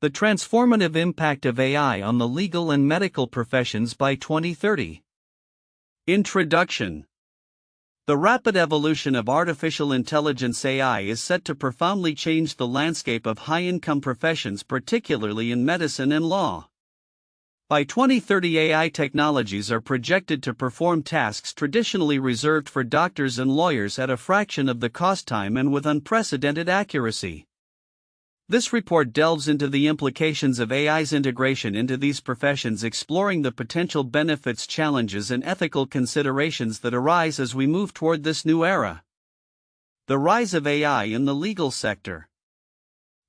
The transformative impact of AI on the legal and medical professions by 2030. Introduction. The rapid evolution of artificial intelligence AI is set to profoundly change the landscape of high-income professions, particularly in medicine and law. By 2030, AI technologies are projected to perform tasks traditionally reserved for doctors and lawyers at a fraction of the cost time and with unprecedented accuracy. This report delves into the implications of AI's integration into these professions, exploring the potential benefits, challenges, and ethical considerations that arise as we move toward this new era. The rise of AI in the legal sector.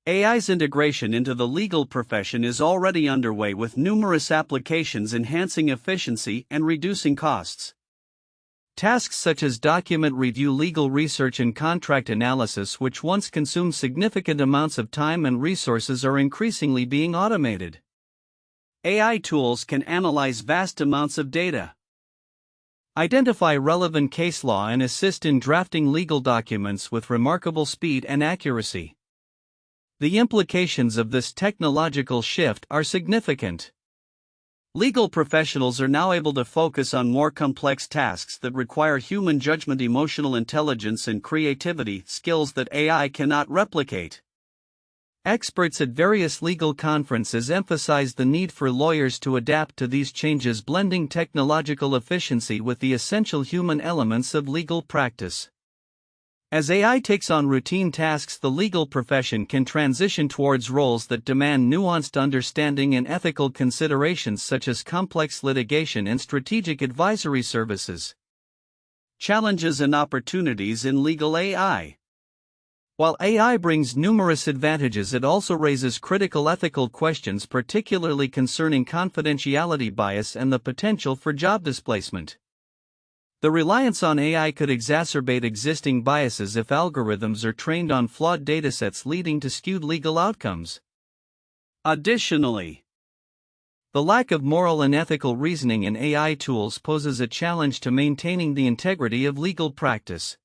AI's integration into the legal profession is already underway, with numerous applications enhancing efficiency and reducing costs. Tasks such as document review, legal research, and contract analysis, which once consumed significant amounts of time and resources, are increasingly being automated. AI tools can analyze vast amounts of data, identify relevant case law, and assist in drafting legal documents with remarkable speed and accuracy. The implications of this technological shift are significant. Legal professionals are now able to focus on more complex tasks that require human judgment, emotional intelligence, and creativity, skills that AI cannot replicate. Experts at various legal conferences emphasize the need for lawyers to adapt to these changes, blending technological efficiency with the essential human elements of legal practice. As AI takes on routine tasks, the legal profession can transition towards roles that demand nuanced understanding and ethical considerations, such as complex litigation and strategic advisory services. Challenges and opportunities in legal AI. While AI brings numerous advantages, it also raises critical ethical questions, particularly concerning confidentiality, bias, and the potential for job displacement. The reliance on AI could exacerbate existing biases if algorithms are trained on flawed datasets, leading to skewed legal outcomes. Additionally, the lack of moral and ethical reasoning in AI tools poses a challenge to maintaining the integrity of legal practice.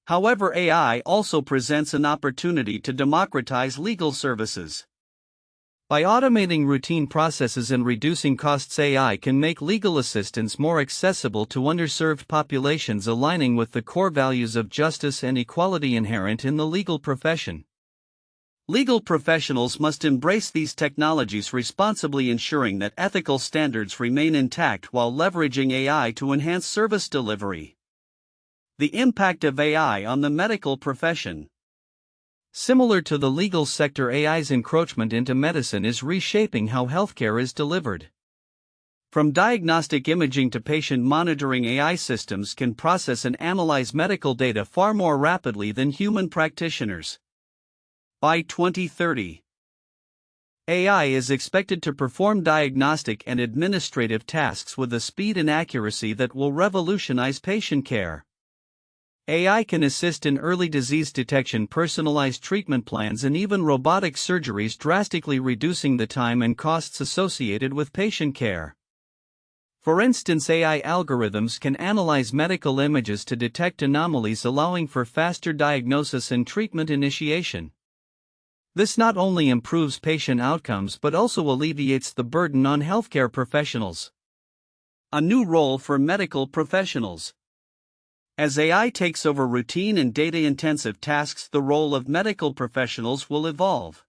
However, AI also presents an opportunity to democratize legal services. By automating routine processes and reducing costs, AI can make legal assistance more accessible to underserved populations, aligning with the core values of justice and equality inherent in the legal profession. Legal professionals must embrace these technologies responsibly, ensuring that ethical standards remain intact while leveraging AI to enhance service delivery. The impact of AI on the medical profession. Similar to the legal sector, AI's encroachment into medicine is reshaping how healthcare is delivered. From diagnostic imaging to patient monitoring, AI systems can process and analyze medical data far more rapidly than human practitioners. By 2030, AI is expected to perform diagnostic and administrative tasks with a speed and accuracy that will revolutionize patient care. AI can assist in early disease detection, personalized treatment plans, and even robotic surgeries, drastically reducing the time and costs associated with patient care. For instance, AI algorithms can analyze medical images to detect anomalies, allowing for faster diagnosis and treatment initiation. This not only improves patient outcomes but also alleviates the burden on healthcare professionals. A new role for medical professionals. As AI takes over routine and data-intensive tasks, the role of medical professionals will evolve.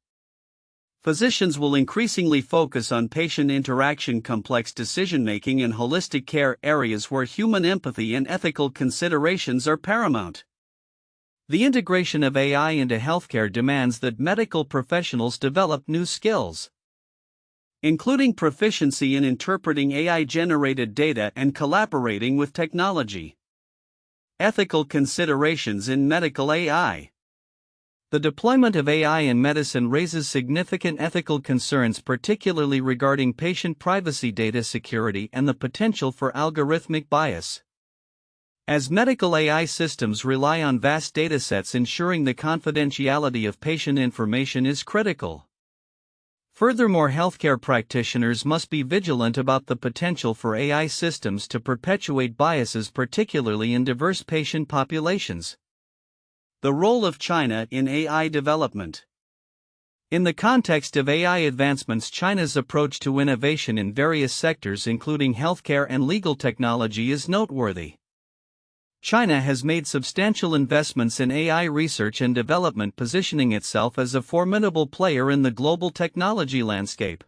Physicians will increasingly focus on patient interaction, complex decision-making, and holistic care, areas where human empathy and ethical considerations are paramount. The integration of AI into healthcare demands that medical professionals develop new skills, including proficiency in interpreting AI-generated data and collaborating with technology. Ethical considerations in medical AI. The deployment of AI in medicine raises significant ethical concerns, particularly regarding patient privacy, data security, and the potential for algorithmic bias. As medical AI systems rely on vast datasets, ensuring the confidentiality of patient information is critical. Furthermore, healthcare practitioners must be vigilant about the potential for AI systems to perpetuate biases, particularly in diverse patient populations. The role of China in AI development. In the context of AI advancements, China's approach to innovation in various sectors, including healthcare and legal technology, is noteworthy. China has made substantial investments in AI research and development, positioning itself as a formidable player in the global technology landscape.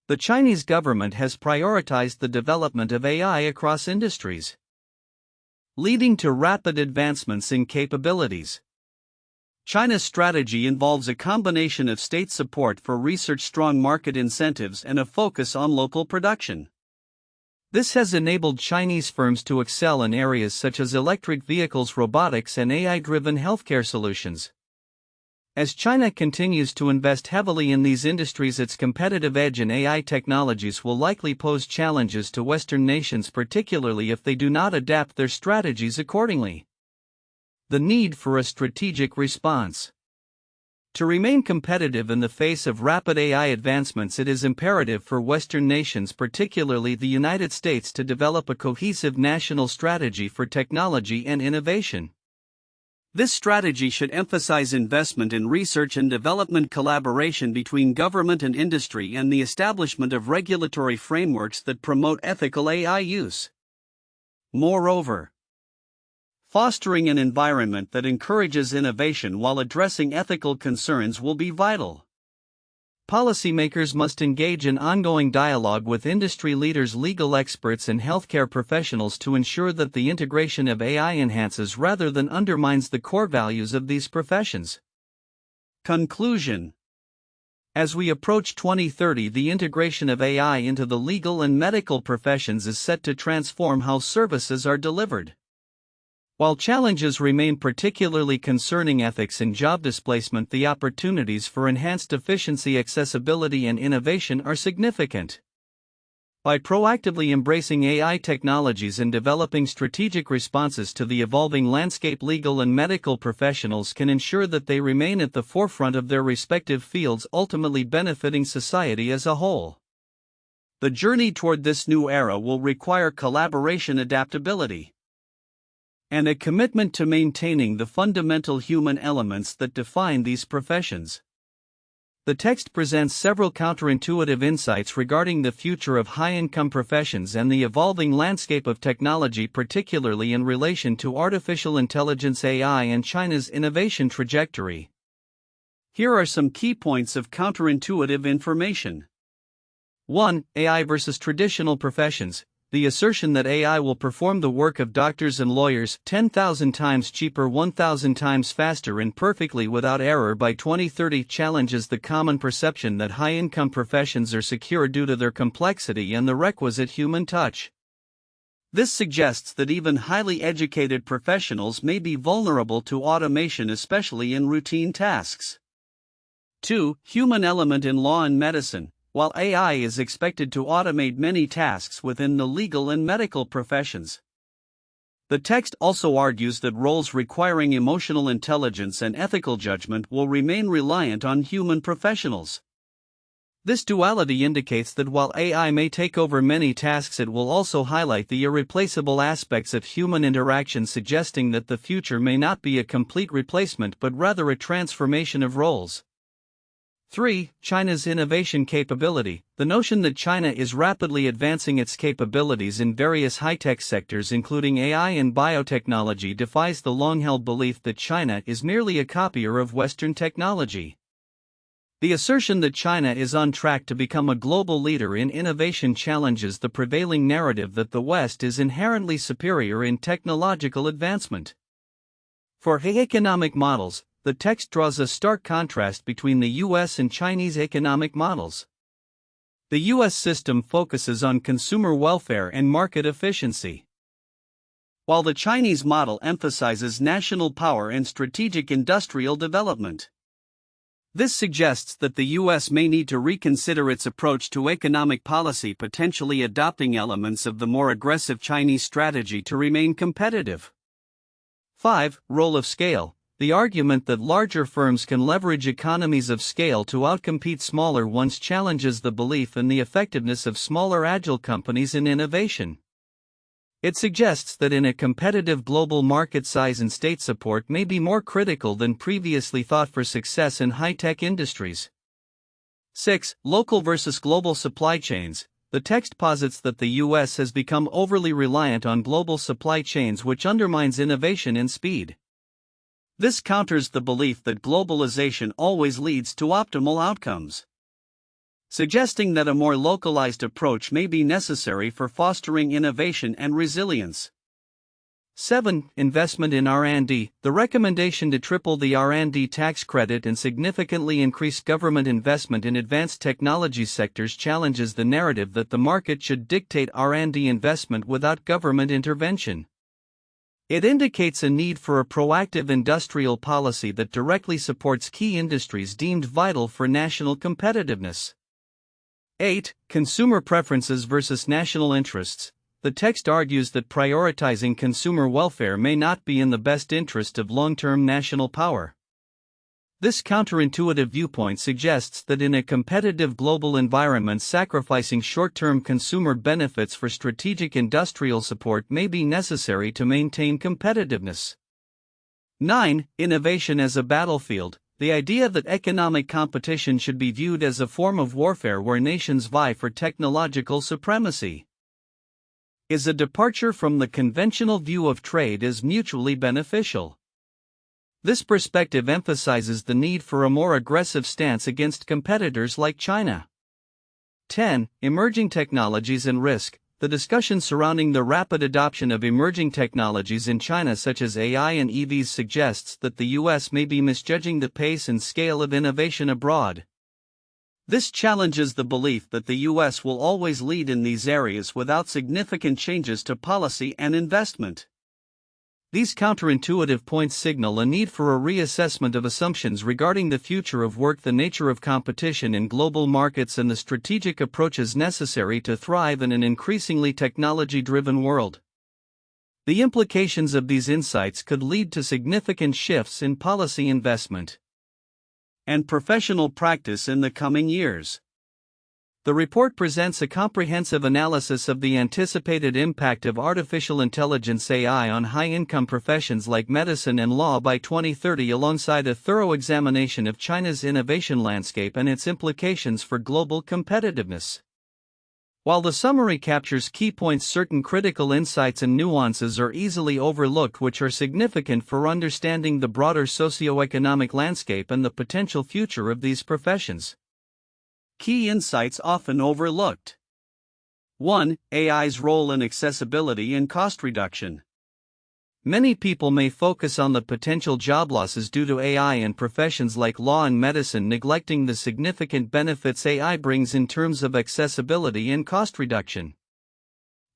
The Chinese government has prioritized the development of AI across industries, leading to rapid advancements in capabilities. China's strategy involves a combination of state support for research, strong market incentives, and a focus on local production. This has enabled Chinese firms to excel in areas such as electric vehicles, robotics, and AI-driven healthcare solutions. As China continues to invest heavily in these industries, its competitive edge in AI technologies will likely pose challenges to Western nations, particularly if they do not adapt their strategies accordingly. The need for a strategic response. To remain competitive in the face of rapid AI advancements, it is imperative for Western nations, particularly the United States, to develop a cohesive national strategy for technology and innovation. This strategy should emphasize investment in research and development, collaboration between government and industry, and the establishment of regulatory frameworks that promote ethical AI use. Moreover, fostering an environment that encourages innovation while addressing ethical concerns will be vital. Policymakers must engage in ongoing dialogue with industry leaders, legal experts, and healthcare professionals to ensure that the integration of AI enhances rather than undermines the core values of these professions. Conclusion. As we approach 2030, the integration of AI into the legal and medical professions is set to transform how services are delivered. While challenges remain, particularly concerning ethics and job displacement, the opportunities for enhanced efficiency, accessibility, and innovation are significant. By proactively embracing AI technologies and developing strategic responses to the evolving landscape, legal and medical professionals can ensure that they remain at the forefront of their respective fields, ultimately benefiting society as a whole. The journey toward this new era will require collaboration, adaptability, and a commitment to maintaining the fundamental human elements that define these professions. The text presents several counterintuitive insights regarding the future of high-income professions and the evolving landscape of technology, particularly in relation to artificial intelligence (AI) and China's innovation trajectory. Here are some key points of counterintuitive information. 1. AI versus traditional professions. The assertion that AI will perform the work of doctors and lawyers 10,000 times cheaper, 1,000 times faster, and perfectly without error by 2030 challenges the common perception that high-income professions are secure due to their complexity and the requisite human touch. This suggests that even highly educated professionals may be vulnerable to automation, especially in routine tasks. 2. Human element in law and medicine. While AI is expected to automate many tasks within the legal and medical professions, the text also argues that roles requiring emotional intelligence and ethical judgment will remain reliant on human professionals. This duality indicates that while AI may take over many tasks, it will also highlight the irreplaceable aspects of human interaction, suggesting that the future may not be a complete replacement but rather a transformation of roles. 3. China's innovation capability. The notion that China is rapidly advancing its capabilities in various high-tech sectors, including AI and biotechnology, defies the long-held belief that China is merely a copier of Western technology. The assertion that China is on track to become a global leader in innovation challenges the prevailing narrative that the West is inherently superior in technological advancement. For economic models, the text draws a stark contrast between the U.S. and Chinese economic models. The U.S. system focuses on consumer welfare and market efficiency, while the Chinese model emphasizes national power and strategic industrial development. This suggests that the U.S. may need to reconsider its approach to economic policy, potentially adopting elements of the more aggressive Chinese strategy to remain competitive. 5. Role of scale. The argument that larger firms can leverage economies of scale to outcompete smaller ones challenges the belief in the effectiveness of smaller, agile companies in innovation. It suggests that in a competitive global market, size and state support may be more critical than previously thought for success in high-tech industries. 6. Local versus global supply chains. The text posits that the U.S. has become overly reliant on global supply chains, which undermines innovation and speed. This counters the belief that globalization always leads to optimal outcomes, suggesting that a more localized approach may be necessary for fostering innovation and resilience. 7. Investment in R&D. The recommendation to triple the R&D tax credit and significantly increase government investment in advanced technology sectors challenges the narrative that the market should dictate R&D investment without government intervention. It indicates a need for a proactive industrial policy that directly supports key industries deemed vital for national competitiveness. 8. Consumer preferences versus national interests. The text argues that prioritizing consumer welfare may not be in the best interest of long-term national power. This counterintuitive viewpoint suggests that in a competitive global environment, sacrificing short-term consumer benefits for strategic industrial support may be necessary to maintain competitiveness. 9. Innovation as a battlefield. The idea that economic competition should be viewed as a form of warfare where nations vie for technological supremacy is a departure from the conventional view of trade as mutually beneficial. This perspective emphasizes the need for a more aggressive stance against competitors like China. 10. Emerging technologies and risk. The discussion surrounding the rapid adoption of emerging technologies in China, such as AI and EVs, suggests that the U.S. may be misjudging the pace and scale of innovation abroad. This challenges the belief that the U.S. will always lead in these areas without significant changes to policy and investment. These counterintuitive points signal a need for a reassessment of assumptions regarding the future of work, the nature of competition in global markets, and the strategic approaches necessary to thrive in an increasingly technology-driven world. The implications of these insights could lead to significant shifts in policy investment and professional practice in the coming years. The report presents a comprehensive analysis of the anticipated impact of artificial intelligence (AI) on high-income professions like medicine and law by 2030, alongside a thorough examination of China's innovation landscape and its implications for global competitiveness. While the summary captures key points, certain critical insights and nuances are easily overlooked, which are significant for understanding the broader socioeconomic landscape and the potential future of these professions. Key insights often overlooked. 1. AI's role in accessibility and cost reduction. Many people may focus on the potential job losses due to AI in professions like law and medicine, neglecting the significant benefits AI brings in terms of accessibility and cost reduction.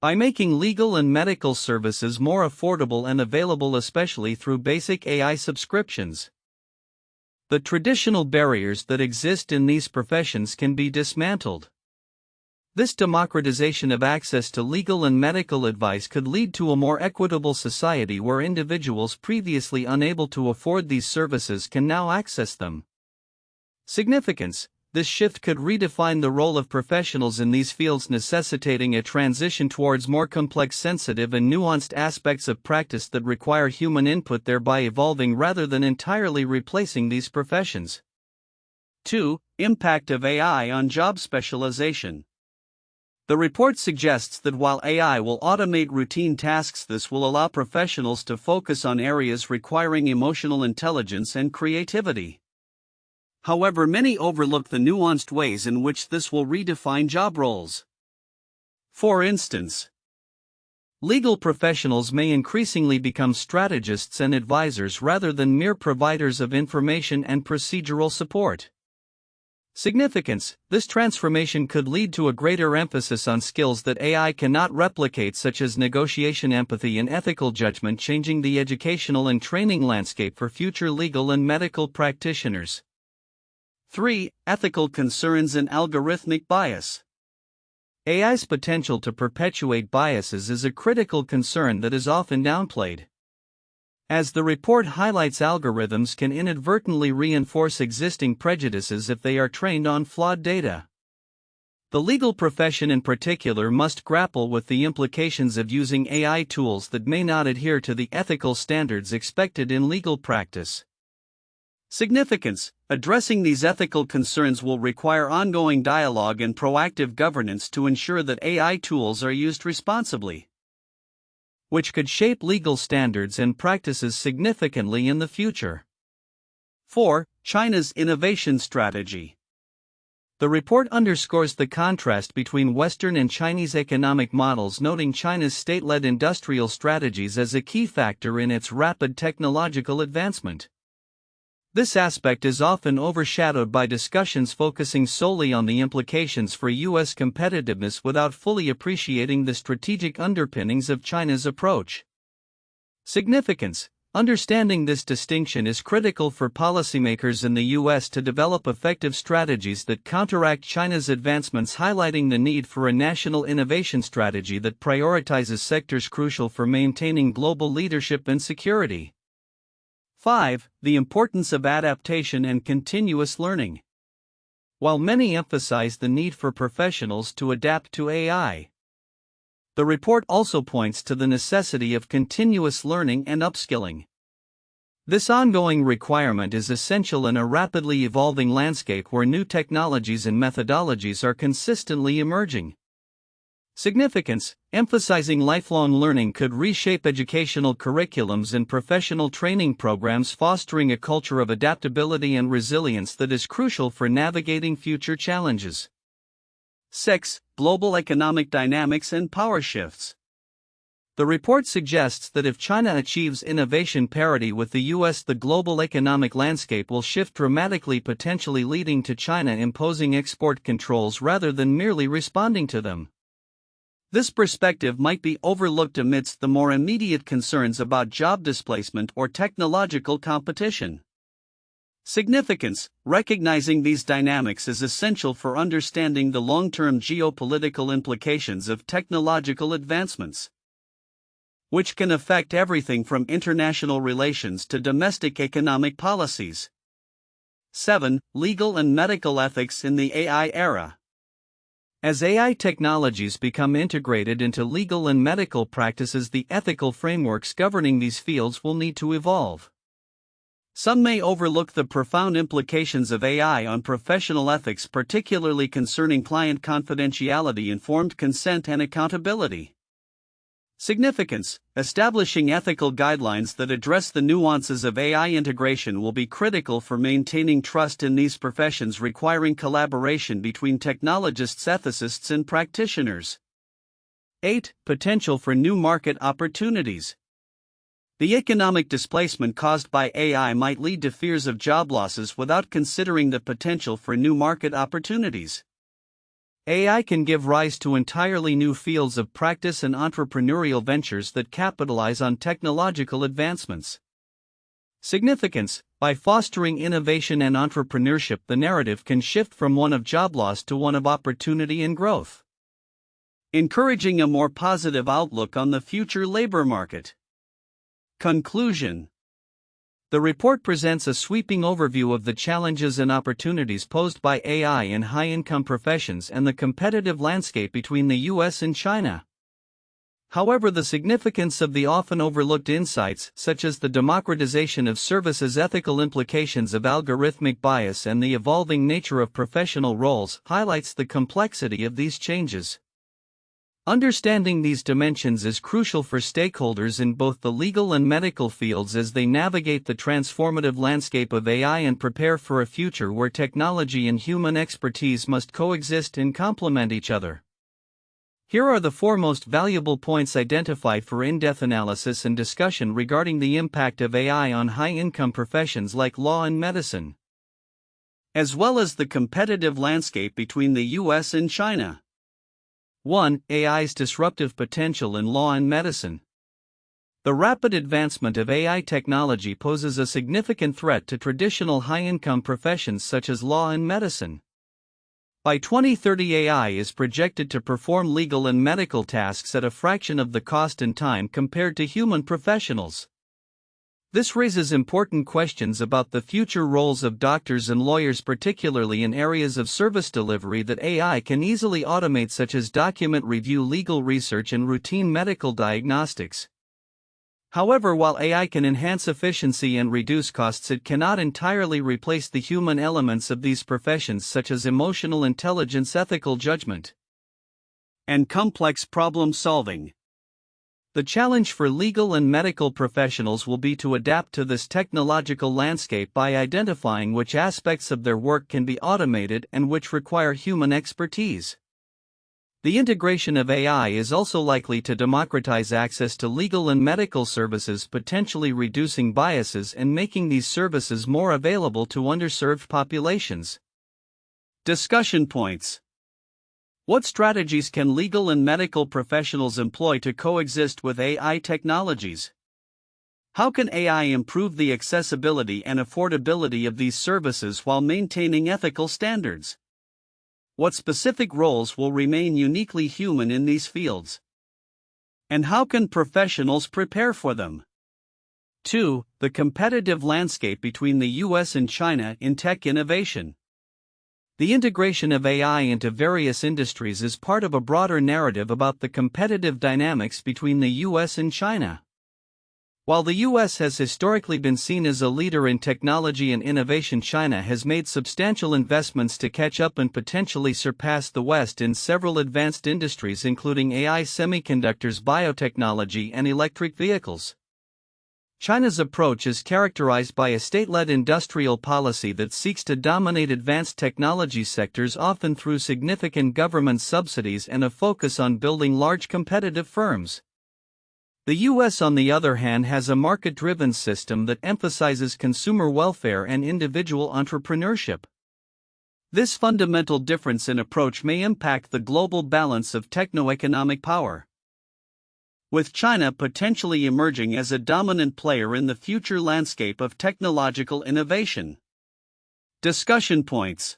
By making legal and medical services more affordable and available, especially through basic AI subscriptions, the traditional barriers that exist in these professions can be dismantled. This democratization of access to legal and medical advice could lead to a more equitable society where individuals previously unable to afford these services can now access them. Significance: this shift could redefine the role of professionals in these fields, necessitating a transition towards more complex, sensitive, and nuanced aspects of practice that require human input, thereby evolving rather than entirely replacing these professions. 2. Impact of AI on job specialization. The report suggests that while AI will automate routine tasks, this will allow professionals to focus on areas requiring emotional intelligence and creativity. However, many overlook the nuanced ways in which this will redefine job roles. For instance, legal professionals may increasingly become strategists and advisors rather than mere providers of information and procedural support. Significance: this transformation could lead to a greater emphasis on skills that AI cannot replicate, such as negotiation, empathy, and ethical judgment, changing the educational and training landscape for future legal and medical practitioners. 3. Ethical concerns and algorithmic bias. AI's potential to perpetuate biases is a critical concern that is often downplayed. As the report highlights, algorithms can inadvertently reinforce existing prejudices if they are trained on flawed data. The legal profession in particular must grapple with the implications of using AI tools that may not adhere to the ethical standards expected in legal practice. Significance: addressing these ethical concerns will require ongoing dialogue and proactive governance to ensure that AI tools are used responsibly, which could shape legal standards and practices significantly in the future. 4. China's innovation strategy. The report underscores the contrast between Western and Chinese economic models, noting China's state-led industrial strategies as a key factor in its rapid technological advancement. This aspect is often overshadowed by discussions focusing solely on the implications for U.S. competitiveness without fully appreciating the strategic underpinnings of China's approach. Significance: understanding this distinction is critical for policymakers in the U.S. to develop effective strategies that counteract China's advancements, highlighting the need for a national innovation strategy that prioritizes sectors crucial for maintaining global leadership and security. 5. The importance of adaptation and continuous learning. While many emphasize the need for professionals to adapt to AI, the report also points to the necessity of continuous learning and upskilling. This ongoing requirement is essential in a rapidly evolving landscape where new technologies and methodologies are consistently emerging. Significance: emphasizing lifelong learning could reshape educational curriculums and professional training programs, fostering a culture of adaptability and resilience that is crucial for navigating future challenges. 6. Global economic dynamics and power shifts. The report suggests that if China achieves innovation parity with the U.S., the global economic landscape will shift dramatically, potentially leading to China imposing export controls rather than merely responding to them. This perspective might be overlooked amidst the more immediate concerns about job displacement or technological competition. Significance: recognizing these dynamics is essential for understanding the long-term geopolitical implications of technological advancements, which can affect everything from international relations to domestic economic policies. 7. Legal and medical ethics in the AI era. As AI technologies become integrated into legal and medical practices, the ethical frameworks governing these fields will need to evolve. Some may overlook the profound implications of AI on professional ethics, particularly concerning client confidentiality, informed consent, and accountability. Significance: establishing ethical guidelines that address the nuances of AI integration will be critical for maintaining trust in these professions, requiring collaboration between technologists, ethicists, and practitioners. 8. Potential for new market opportunities. The economic displacement caused by AI might lead to fears of job losses without considering the potential for new market opportunities. AI can give rise to entirely new fields of practice and entrepreneurial ventures that capitalize on technological advancements. Significance: by fostering innovation and entrepreneurship, the narrative can shift from one of job loss to one of opportunity and growth, encouraging a more positive outlook on the future labor market. Conclusion: the report presents a sweeping overview of the challenges and opportunities posed by AI in high-income professions and the competitive landscape between the U.S. and China. However, the significance of the often overlooked insights, such as the democratization of services, ethical implications of algorithmic bias, and the evolving nature of professional roles, highlights the complexity of these changes. Understanding these dimensions is crucial for stakeholders in both the legal and medical fields as they navigate the transformative landscape of AI and prepare for a future where technology and human expertise must coexist and complement each other. Here are the 4 most valuable points identified for in-depth analysis and discussion regarding the impact of AI on high-income professions like law and medicine, as well as the competitive landscape between the U.S. and China. 1. AI's disruptive potential in law and medicine. The rapid advancement of AI technology poses a significant threat to traditional high-income professions such as law and medicine. By 2030, AI is projected to perform legal and medical tasks at a fraction of the cost and time compared to human professionals. This raises important questions about the future roles of doctors and lawyers, particularly in areas of service delivery that AI can easily automate, such as document review, legal research, and routine medical diagnostics. However, while AI can enhance efficiency and reduce costs, it cannot entirely replace the human elements of these professions, such as emotional intelligence, ethical judgment, and complex problem solving. The challenge for legal and medical professionals will be to adapt to this technological landscape by identifying which aspects of their work can be automated and which require human expertise. The integration of AI is also likely to democratize access to legal and medical services, potentially reducing biases and making these services more available to underserved populations. Discussion points. What strategies can legal and medical professionals employ to coexist with AI technologies? How can AI improve the accessibility and affordability of these services while maintaining ethical standards? What specific roles will remain uniquely human in these fields? And how can professionals prepare for them? 2. The competitive landscape between the US and China in tech innovation. The integration of AI into various industries is part of a broader narrative about the competitive dynamics between the US and China. While the US has historically been seen as a leader in technology and innovation, China has made substantial investments to catch up and potentially surpass the West in several advanced industries, including AI, semiconductors, biotechnology, and electric vehicles. China's approach is characterized by a state-led industrial policy that seeks to dominate advanced technology sectors, often through significant government subsidies and a focus on building large competitive firms. The US, on the other hand, has a market-driven system that emphasizes consumer welfare and individual entrepreneurship. This fundamental difference in approach may impact the global balance of techno-economic power, with China potentially emerging as a dominant player in the future landscape of technological innovation. Discussion points.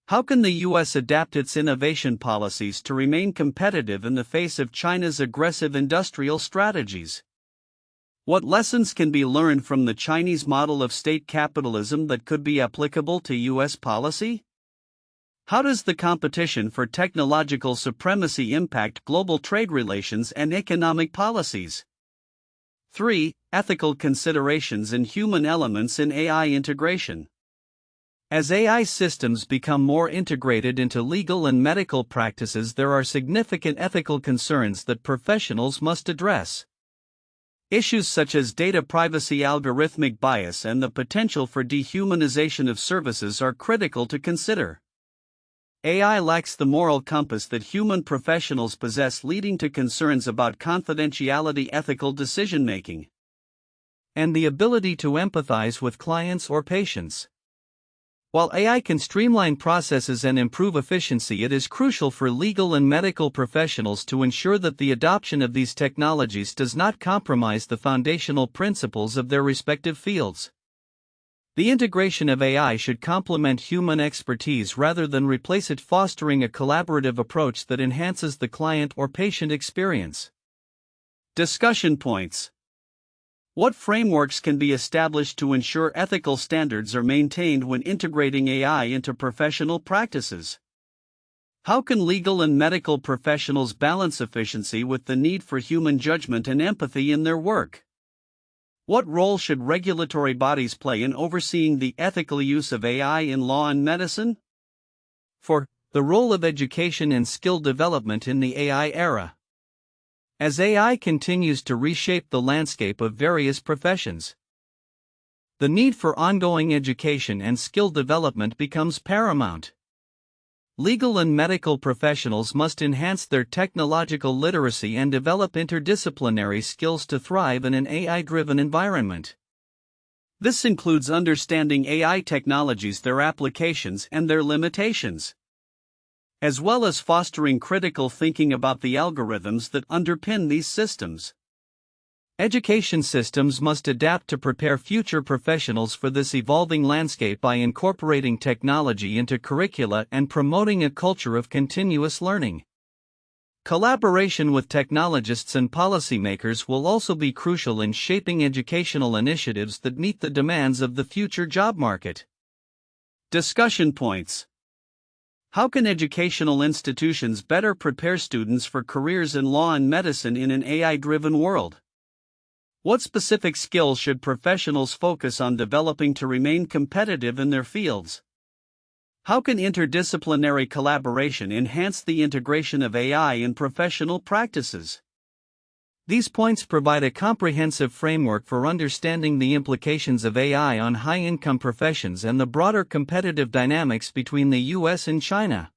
How can the US adapt its innovation policies to remain competitive in the face of China's aggressive industrial strategies? What lessons can be learned from the Chinese model of state capitalism that could be applicable to US policy? How does the competition for technological supremacy impact global trade relations and economic policies? 3. Ethical considerations and human elements in AI integration. As AI systems become more integrated into legal and medical practices, there are significant ethical concerns that professionals must address. Issues such as data privacy, algorithmic bias, and the potential for dehumanization of services are critical to consider. AI lacks the moral compass that human professionals possess, leading to concerns about confidentiality, ethical decision-making, and the ability to empathize with clients or patients. While AI can streamline processes and improve efficiency, it is crucial for legal and medical professionals to ensure that the adoption of these technologies does not compromise the foundational principles of their respective fields. The integration of AI should complement human expertise rather than replace it, fostering a collaborative approach that enhances the client or patient experience. Discussion points. What frameworks can be established to ensure ethical standards are maintained when integrating AI into professional practices? How can legal and medical professionals balance efficiency with the need for human judgment and empathy in their work? What role should regulatory bodies play in overseeing the ethical use of AI in law and medicine? 4. The role of education and skill development in the AI era. As AI continues to reshape the landscape of various professions, the need for ongoing education and skill development becomes paramount. Legal and medical professionals must enhance their technological literacy and develop interdisciplinary skills to thrive in an AI-driven environment. This includes understanding AI technologies, their applications, and their limitations, as well as fostering critical thinking about the algorithms that underpin these systems. Education systems must adapt to prepare future professionals for this evolving landscape by incorporating technology into curricula and promoting a culture of continuous learning. Collaboration with technologists and policymakers will also be crucial in shaping educational initiatives that meet the demands of the future job market. Discussion points. How can educational institutions better prepare students for careers in law and medicine in an AI-driven world? What specific skills should professionals focus on developing to remain competitive in their fields? How can interdisciplinary collaboration enhance the integration of AI in professional practices? These points provide a comprehensive framework for understanding the implications of AI on high-income professions and the broader competitive dynamics between the US and China,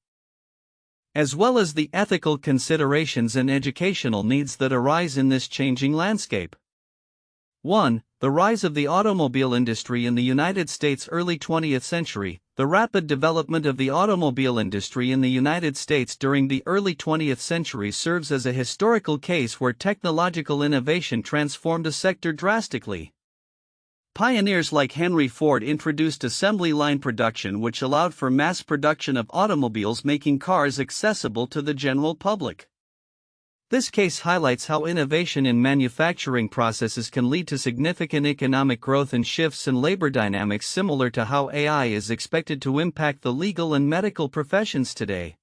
as well as the ethical considerations and educational needs that arise in this changing landscape. 1. The rise of the automobile industry in the United States. Early 20th century. The rapid development of the automobile industry in the United States during the early 20th century serves as a historical case where technological innovation transformed a sector drastically. Pioneers like Henry Ford introduced assembly line production, which allowed for mass production of automobiles, making cars accessible to the general public. This case highlights how innovation in manufacturing processes can lead to significant economic growth and shifts in labor dynamics, similar to how AI is expected to impact the legal and medical professions today.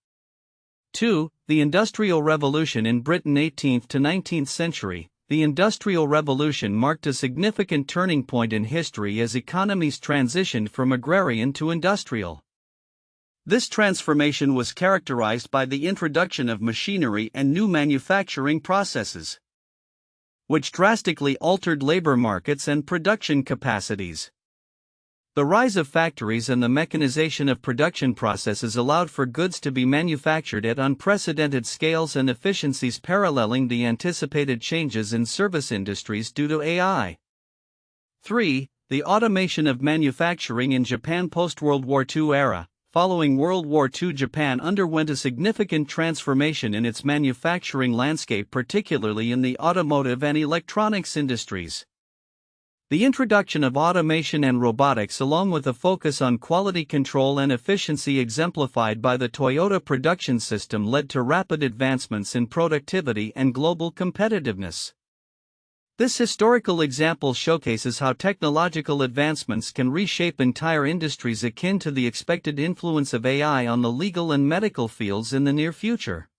2. The Industrial Revolution in Britain. 18th to 19th century. The Industrial Revolution marked a significant turning point in history as economies transitioned from agrarian to industrial. This transformation was characterized by the introduction of machinery and new manufacturing processes, which drastically altered labor markets and production capacities. The rise of factories and the mechanization of production processes allowed for goods to be manufactured at unprecedented scales and efficiencies, paralleling the anticipated changes in service industries due to AI. 3. The automation of manufacturing in Japan. Post-World War II era. Following World War II, Japan underwent a significant transformation in its manufacturing landscape, particularly in the automotive and electronics industries. The introduction of automation and robotics, along with a focus on quality control and efficiency exemplified by the Toyota production system, led to rapid advancements in productivity and global competitiveness. This historical example showcases how technological advancements can reshape entire industries, akin to the expected influence of AI on the legal and medical fields in the near future.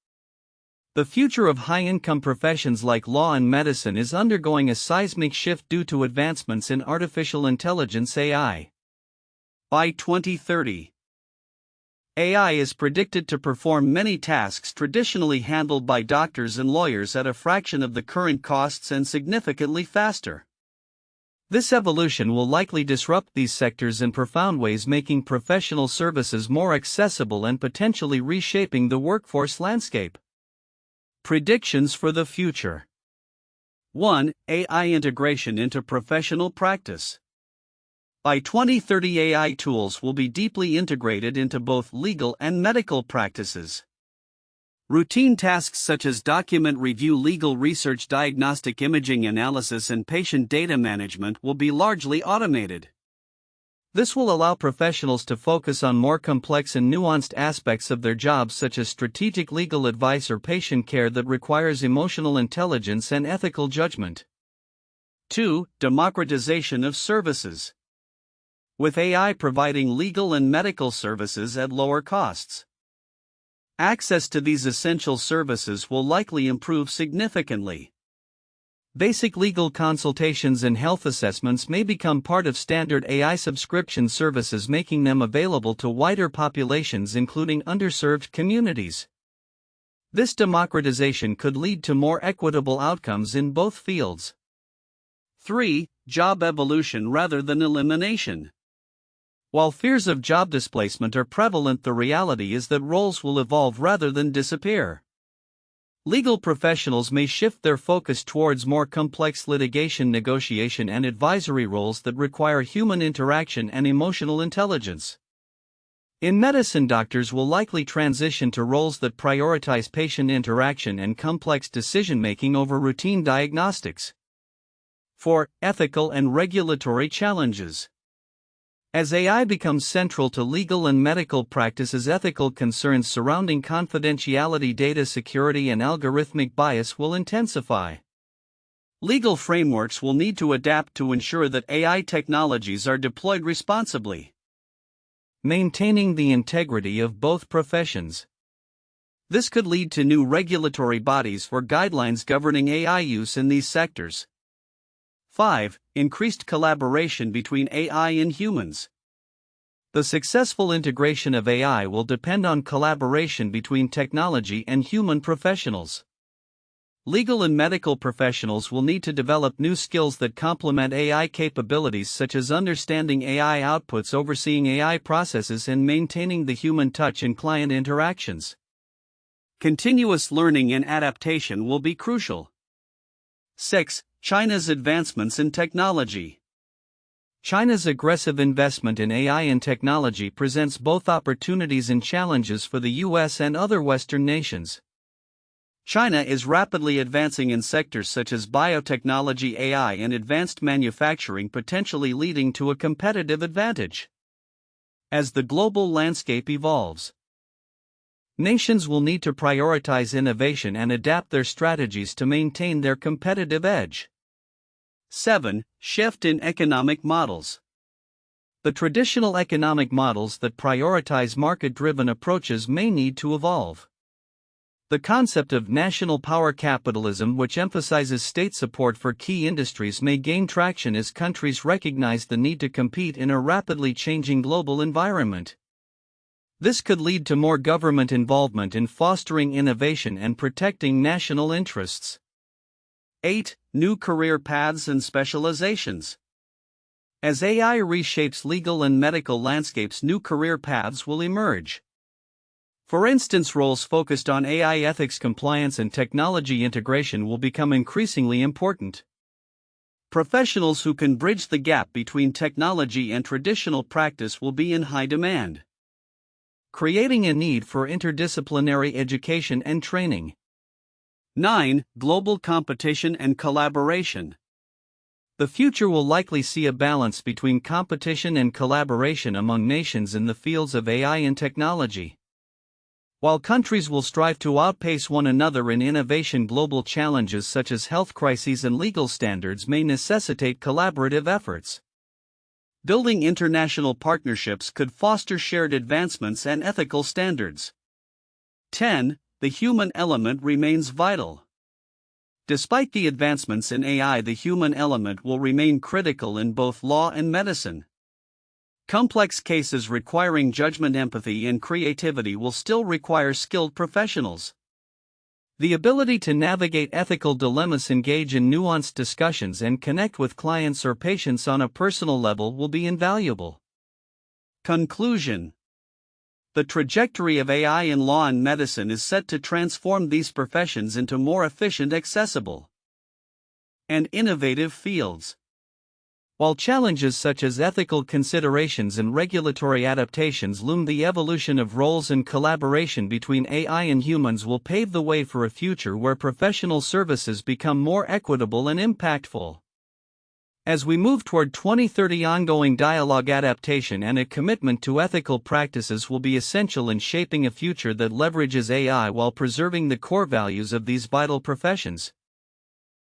The future of high-income professions like law and medicine is undergoing a seismic shift due to advancements in artificial intelligence (AI). By 2030, AI is predicted to perform many tasks traditionally handled by doctors and lawyers at a fraction of the current costs and significantly faster. This evolution will likely disrupt these sectors in profound ways, making professional services more accessible and potentially reshaping the workforce landscape. Predictions for the future. 1. AI integration into professional practice. By 2030, AI tools will be deeply integrated into both legal and medical practices. Routine tasks such as document review, legal research, diagnostic imaging analysis, and patient data management will be largely automated. This will allow professionals to focus on more complex and nuanced aspects of their jobs, such as strategic legal advice or patient care that requires emotional intelligence and ethical judgment. 2. Democratization of services. With AI providing legal and medical services at lower costs, access to these essential services will likely improve significantly. Basic legal consultations and health assessments may become part of standard AI subscription services, making them available to wider populations, including underserved communities. This democratization could lead to more equitable outcomes in both fields. 3. Job evolution rather than elimination. While fears of job displacement are prevalent, the reality is that roles will evolve rather than disappear. Legal professionals may shift their focus towards more complex litigation, negotiation, and advisory roles that require human interaction and emotional intelligence. In medicine, doctors will likely transition to roles that prioritize patient interaction and complex decision-making over routine diagnostics. 4. Ethical and regulatory challenges. As AI becomes central to legal and medical practices, ethical concerns surrounding confidentiality, data security, and algorithmic bias will intensify. Legal frameworks will need to adapt to ensure that AI technologies are deployed responsibly, maintaining the integrity of both professions. This could lead to new regulatory bodies for guidelines governing AI use in these sectors. 5. Increased collaboration between AI and humans. The successful integration of AI will depend on collaboration between technology and human professionals. Legal and medical professionals will need to develop new skills that complement AI capabilities, such as understanding AI outputs, overseeing AI processes, and maintaining the human touch in client interactions. Continuous learning and adaptation will be crucial. 6. China's advancements in technology. China's aggressive investment in AI and technology presents both opportunities and challenges for the US and other Western nations. China is rapidly advancing in sectors such as biotechnology, AI, and advanced manufacturing, potentially leading to a competitive advantage. As the global landscape evolves, nations will need to prioritize innovation and adapt their strategies to maintain their competitive edge. 7. Shift in economic models. The traditional economic models that prioritize market-driven approaches may need to evolve. The concept of national power capitalism, which emphasizes state support for key industries, may gain traction as countries recognize the need to compete in a rapidly changing global environment. This could lead to more government involvement in fostering innovation and protecting national interests. 8. New career paths and specializations. As AI reshapes legal and medical landscapes, new career paths will emerge. For instance, roles focused on AI ethics, compliance, and technology integration will become increasingly important. Professionals who can bridge the gap between technology and traditional practice will be in high demand, creating a need for interdisciplinary education and training. 9. Global competition and collaboration. The future will likely see a balance between competition and collaboration among nations in the fields of AI and technology. While countries will strive to outpace one another in innovation, global challenges such as health crises and legal standards may necessitate collaborative efforts. Building international partnerships could foster shared advancements and ethical standards. 10. The human element remains vital. Despite the advancements in AI, the human element will remain critical in both law and medicine. Complex cases requiring judgment, empathy, and creativity will still require skilled professionals. The ability to navigate ethical dilemmas, engage in nuanced discussions, and connect with clients or patients on a personal level will be invaluable. Conclusion. The trajectory of AI in law and medicine is set to transform these professions into more efficient, accessible, and innovative fields. While challenges such as ethical considerations and regulatory adaptations loom, the evolution of roles and collaboration between AI and humans will pave the way for a future where professional services become more equitable and impactful. As we move toward 2030, ongoing dialogue, adaptation, and a commitment to ethical practices will be essential in shaping a future that leverages AI while preserving the core values of these vital professions.